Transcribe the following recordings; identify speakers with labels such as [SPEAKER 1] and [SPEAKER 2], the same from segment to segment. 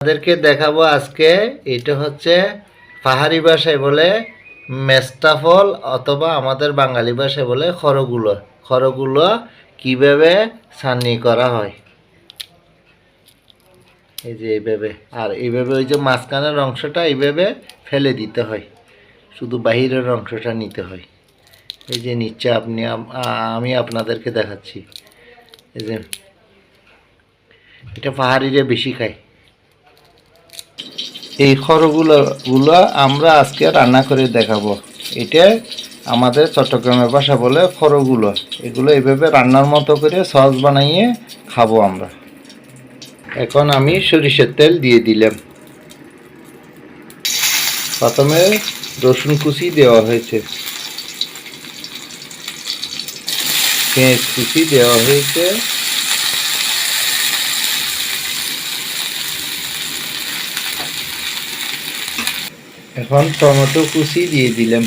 [SPEAKER 1] আপনাদেরকে দেখাবো আজকে এটা হচ্ছে পাহাড়ি ভাষায় বলে মেস্টা ফল অথবা আমাদের বাঙালি ভাষায় বলে খড়গুলো। খড়গুলো কিভাবে ছানি করা হয় এই যে এইভাবে, আর এইভাবে ওই যে মাঝখানের অংশটা এইভাবে ফেলে দিতে হয়, শুধু বাহিরের অংশটা নিতে হয়। এই যে নিচে আমি আপনাদেরকে দেখাচ্ছি। এই যে এটা পাহাড়িরা বেশি খায়। এই খড়গুলো আমরা আজকে রান্না করে দেখাবো। এটা আমাদের চট্টগ্রামের ভাষা বলে খড়গুলো। এগুলো এইভাবে রান্নার মতো করে সস বানাইয়ে খাবো আমরা। এখন আমি সরিষার তেল দিয়ে দিলাম। প্রথমে রসুন কুচি দেওয়া হয়েছে, পেঁয়াজ কুচি দেওয়া হয়েছে, এখন টমেটো কুচি দিয়ে দিলাম,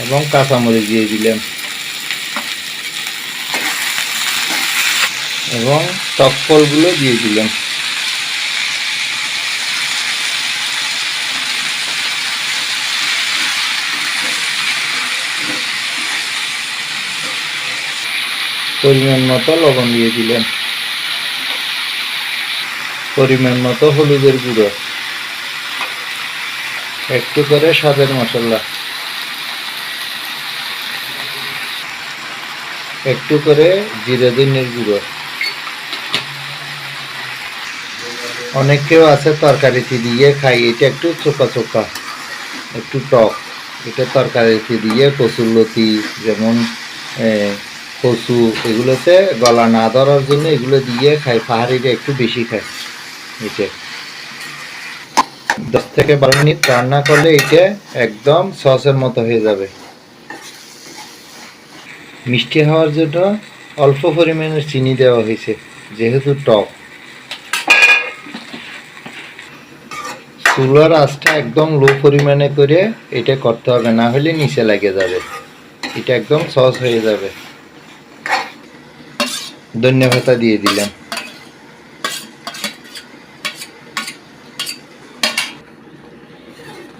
[SPEAKER 1] এবং কাঁচামরিচ দিয়ে দিলাম, এবং টক ফলগুলো দিয়ে দিলাম। পরিমাণ মতো লবণ দিয়ে দিলাম, পরিমাণ মতো হলুদের গুঁড়ো, একটু করে স্বাদের মশলা, একটু করে জিরে ধনিয়ার গুঁড়ো। অনেকেও আছে তরকারিতে দিয়ে খাই, এটা একটু চোকা চোকা, একটু টক। এটা তরকারিতে দিয়ে কচুরলতি যেমন কচু এগুলোতে গলা না ধরার জন্য এগুলো দিয়ে খাই। পাহাড়িরা একটু বেশি খায়। এটা 10 থেকে 12 মিনিট রান্না করলে এটা একদম সসের মতো হয়ে যাবে। মিষ্টি হওয়ার জন্য অল্প পরিমাণের চিনি দেওয়া হয়েছে, যেহেতু টক। চুলার আঁচটা একদম লো পরিমাণে করে এটা করতে হবে, না হলে নিচে লেগে যাবে। এটা একদম সস হয়ে যাবে। ধনিয়া পাতা দিয়ে দিলাম।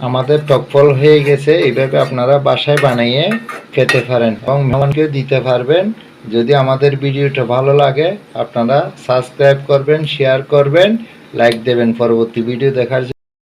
[SPEAKER 1] আমাদের টক ফল হয়ে গেছে। এইভাবে আপনারা বাসায় বানিয়ে খেতে পারেন এবং মেহমানকেও দিতে পারবেন। যদি আমাদের ভিডিওটা ভালো লাগে আপনারা সাবস্ক্রাইব করবেন, শেয়ার করবেন, লাইক দেবেন পরবর্তী ভিডিও দেখার জন্য।